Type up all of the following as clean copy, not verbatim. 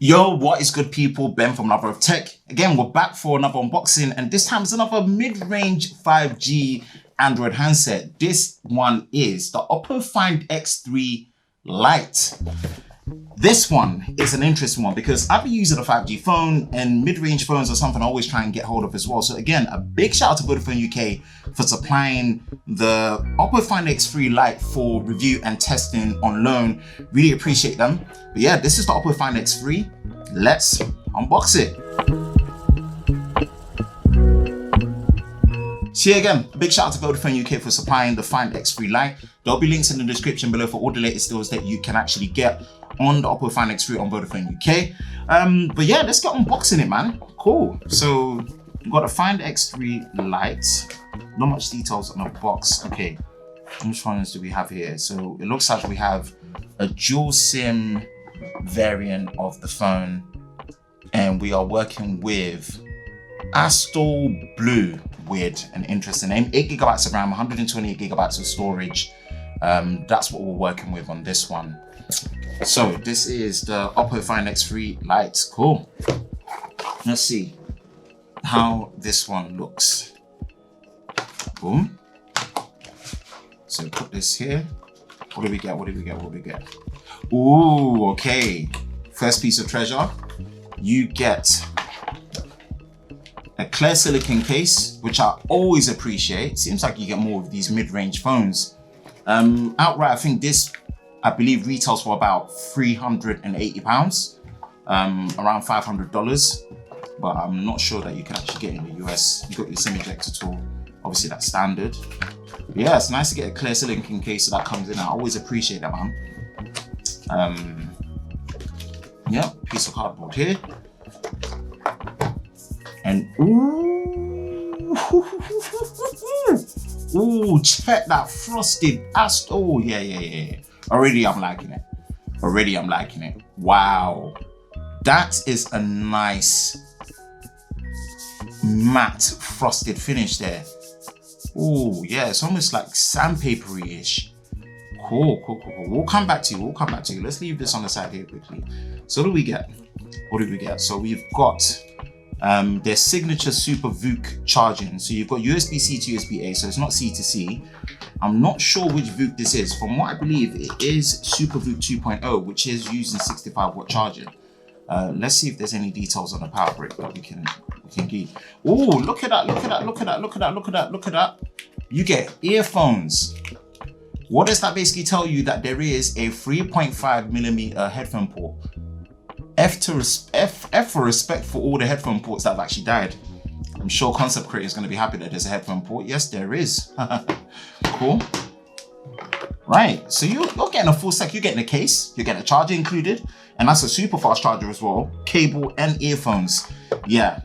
Yo, what is good people? Ben from Lover of Tech. Again, we're back for another unboxing, and this time it's another mid-range 5G Android handset. This one is the Oppo Find X3 Lite. This one is an interesting one because I've been using a 5G phone, and mid-range phones are something I always try and get hold of as well. So again, a big shout out to Vodafone UK for supplying the Oppo Find X3 Lite for review and testing on loan. Really appreciate them. But yeah, this is the Oppo Find X3. Let's unbox it. So yeah, again, a big shout out to Vodafone UK for supplying the Find X3 Lite. There'll be links in the description below for all the latest deals that you can actually get on the Oppo Find X3 on Vodafone UK. But yeah, let's get unboxing it, man. Cool. So we've got a Find X3 Lite. Not much details on the box. Okay, which ones do we have here? So it looks like we have a dual SIM variant of the phone, and we are working with Astral Blue. Weird and interesting name. 8 GB of RAM, 128 GB of storage. That's what we're working with on this one. So this is the Oppo Find X3 Lite. Cool. Let's see how this one looks. Boom. So put this here. What do we get? What do we get? What do we get? Ooh, okay. First piece of treasure. You get a clear silicone case, which I always appreciate. Seems like you get more of these mid-range phones. Outright, I think this, I believe, retails for about £380, around $500. But I'm not sure that you can actually get in the US. You got your SIM ejector tool. Obviously, that's standard. But yeah, it's nice to get a clear silicone case so that comes in. I always appreciate that, man. Yeah, piece of cardboard here. And ooh, ooh, check that frosted ast. Oh, yeah. Already I'm liking it. Already I'm liking it. Wow. That is a nice matte frosted finish there. Oh, yeah, it's almost like sandpapery-ish. Cool. We'll come back to you. Let's leave this on the side here quickly. So what do we get? What did we get? So we've got their signature Super VOOC charging. So you've got USB-C to USB-A, so it's not C to C. I'm not sure which VOOC this is. From what I believe, it is Super VOOC 2.0, which is using 65-watt charging. Let's see if there's any details on the power brick that we can get. Oh, look at that. You get earphones. What does that basically tell you? That there is a 3.5mm headphone port. F for respect for all the headphone ports that have actually died. I'm sure concept creator is going to be happy that there's a headphone port. Yes, there is. Cool. Right, so you're getting a full set. You're getting a case, you're getting a charger included, and that's a super fast charger as well. Cable and earphones. Yeah.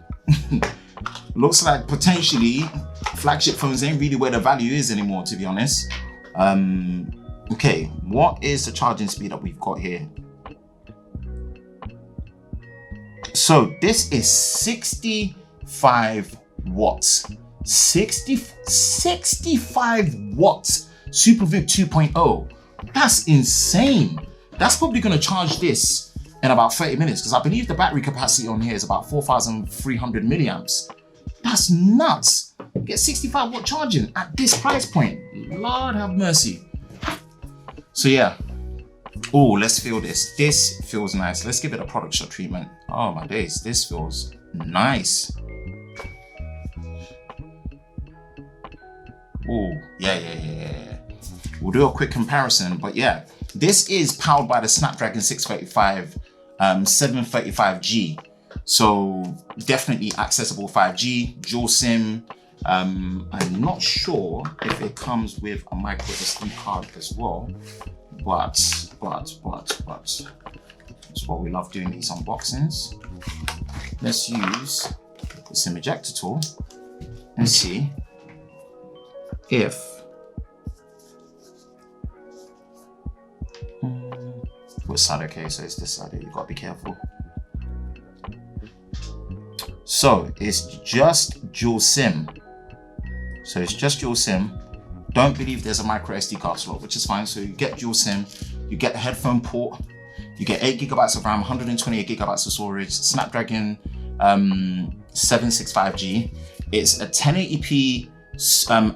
Looks like potentially flagship phones ain't really where the value is anymore, to be honest. Okay, what is the charging speed that we've got here? So this is 65 watts. 65 watts. Super VOOC 2.0. That's insane. That's probably going to charge this in about 30 minutes because I believe the battery capacity on here is about 4,300 milliamps. That's nuts. Get 65 watt charging at this price point. Lord have mercy. So yeah. Oh, let's feel this. This feels nice. Let's give it a product shot treatment. Oh my days, this feels nice. Oh, yeah. We'll do a quick comparison, but yeah, this is powered by the Snapdragon 635 735G. So definitely accessible 5G, dual SIM. I'm not sure if it comes with a micro SD card as well, but it's what we love doing these unboxings. Let's use the SIM ejector tool and see if which side. Okay, so it's this side here. You've got to be careful. So it's just dual SIM. So it's just dual SIM. Don't believe there's a micro SD card slot, which is fine. So you get dual SIM, you get the headphone port, You get 8 gigabytes of RAM, 128 gigabytes of storage, Snapdragon 765G. It's a 1080p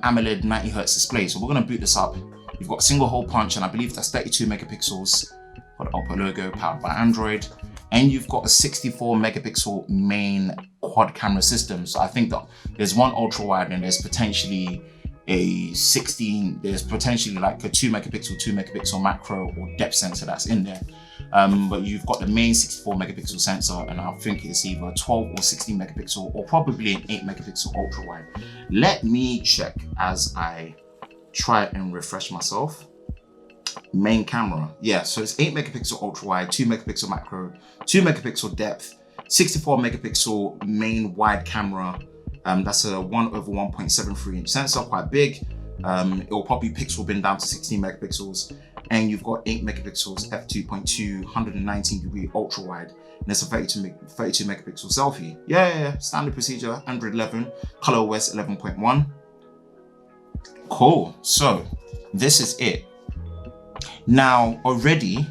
AMOLED 90 Hz display. So we're gonna boot this up. You've got a single hole punch, and I believe that's 32 megapixels. Got the Oppo logo, powered by Android. And you've got a 64 megapixel main quad camera system. So I think that there's one ultra wide and there's potentially there's potentially like a 2 megapixel macro or depth sensor that's in there. But you've got the main 64 megapixel sensor, and I think it's either 12 or 16 megapixel, or probably an 8 megapixel ultra wide. Let me check as I try and refresh myself. Main camera, yeah, so it's 8 megapixel ultra wide, 2 megapixel macro, 2 megapixel depth, 64 megapixel main wide camera. That's a 1/1.73 inch sensor, quite big. It will probably pixel bin down to 16 megapixels, and you've got 8 megapixels f2.2 119-degree ultra wide, and it's a 32 megapixel selfie. Yeah, standard procedure, Android 11, ColorOS 11.1. Cool. So this is it. Now already,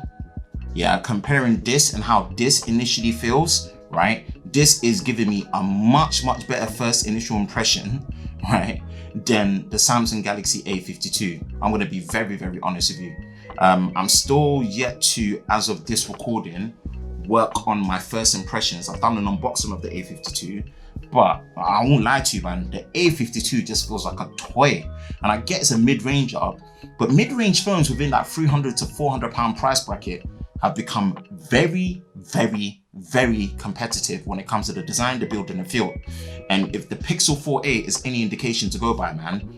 yeah, comparing this and how this initially feels, right? This is giving me a much better first initial impression, right, than the Samsung Galaxy A52. I'm gonna be very honest with you. I'm still yet to, as of this recording, work on my first impressions. I've done an unboxing of the A52, but I won't lie to you, man, the A52 just feels like a toy. And I get it's a mid-range up, but mid-range phones within that 300 to 400 pound price bracket have become very competitive when it comes to the design, the build, and the feel. And if the Pixel 4a is any indication to go by, man,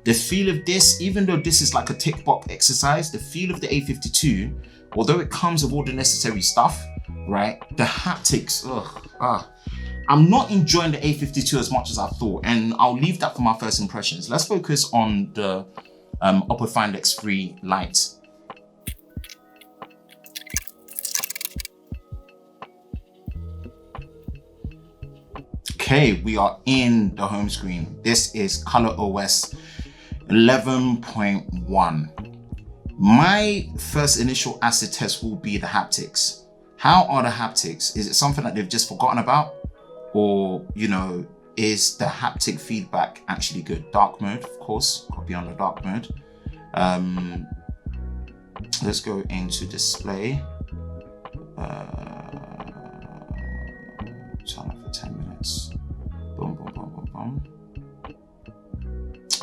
the feel of this, even though this is like a tick box exercise, the feel of the A52, although it comes with all the necessary stuff, right, the haptics, I'm not enjoying the A52 as much as I thought, and I'll leave that for my first impressions. Let's focus on the Oppo Find X3 Lite. Okay, we are in the home screen. This is ColorOS 11.1. My first initial acid test will be the haptics. How are the haptics? Is it something that they've just forgotten about? Or, you know, is the haptic feedback actually good? Dark mode, of course, got to be on the dark mode. Let's go into display. Turn off for 10 minutes. Boom.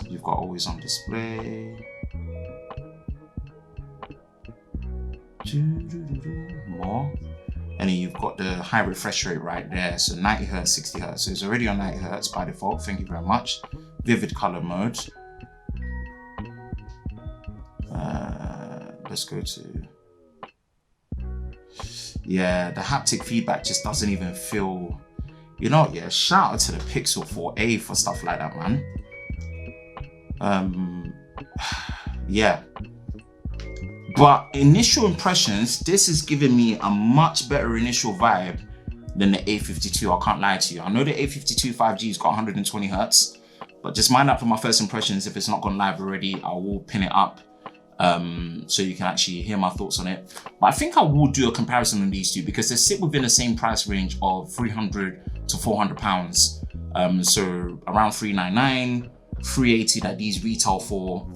You've got always on display. More. And then you've got the high refresh rate right there. So 90 Hz, 60 Hz. So it's already on 90 Hz by default. Thank you very much. Vivid color mode. Let's go to, yeah, the haptic feedback just doesn't even feel, you know, yeah, shout out to the Pixel 4a for stuff like that, man. Yeah. But initial impressions, this is giving me a much better initial vibe than the A52, I can't lie to you. I know the A52 5G's got 120 Hz, but just mind that for my first impressions. If it's not gone live already, I will pin it up so you can actually hear my thoughts on it. But I think I will do a comparison on these two because they sit within the same price range of 300 to 400 pounds. So around 399, 380 that these retail for.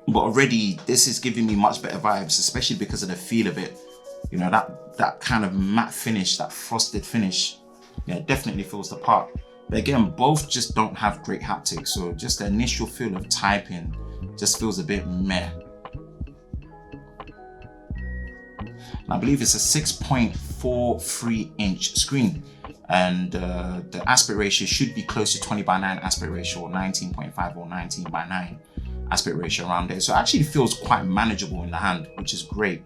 But already this is giving me much better vibes, especially because of the feel of it. You know, that kind of matte finish, that frosted finish, yeah, it definitely feels the part. But again, both just don't have great haptics. So just the initial feel of typing just feels a bit meh. And I believe it's a 6.43 inch screen. And the aspect ratio should be close to 20:9 aspect ratio, or 19.5 or 19:9 aspect ratio around there. So it actually feels quite manageable in the hand, which is great.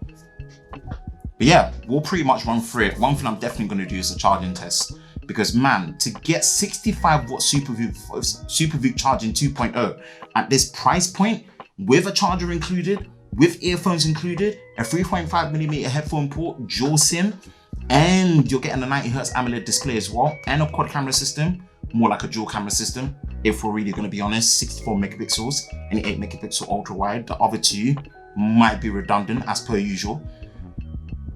But yeah, we'll pretty much run through it. One thing I'm definitely going to do is a charging test, because man, to get 65 watt SuperVOOC charging 2.0 at this price point, with a charger included, with earphones included, a 3.5mm headphone port, dual SIM, and you're getting a 90 Hz AMOLED display as well, and a quad camera system, more like a dual camera system, if we're really going to be honest, 64 megapixels and 8 megapixel ultra wide. The other two might be redundant as per usual.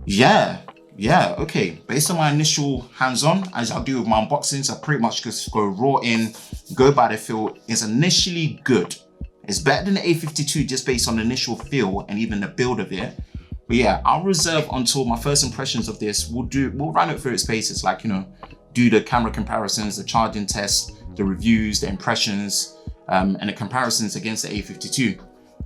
yeah, okay. Based on my initial hands-on, as I do with my unboxings, I pretty much just go raw in, go by the feel. It's initially good. It's better than the A52 just based on the initial feel and even the build of it. But yeah, I'll reserve until my first impressions of this. We'll run it through its paces, like, you know, do the camera comparisons, the charging tests, the reviews, the impressions, and the comparisons against the A52.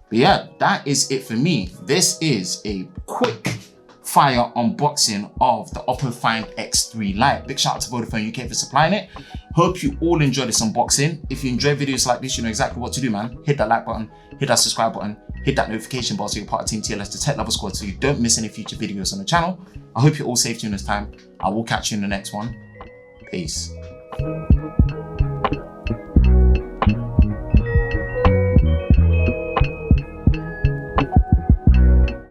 But yeah, that is it for me. This is a quick fire unboxing of the Oppo Find X3 Lite. Big shout out to Vodafone UK for supplying it. Hope you all enjoy this unboxing. If you enjoy videos like this, you know exactly what to do, man. Hit that like button, hit that subscribe button, hit that notification bell so you're part of Team TLS, the Tech Lover Squad, so you don't miss any future videos on the channel. I hope you're all safe during this time. I will catch you in the next one. Peace.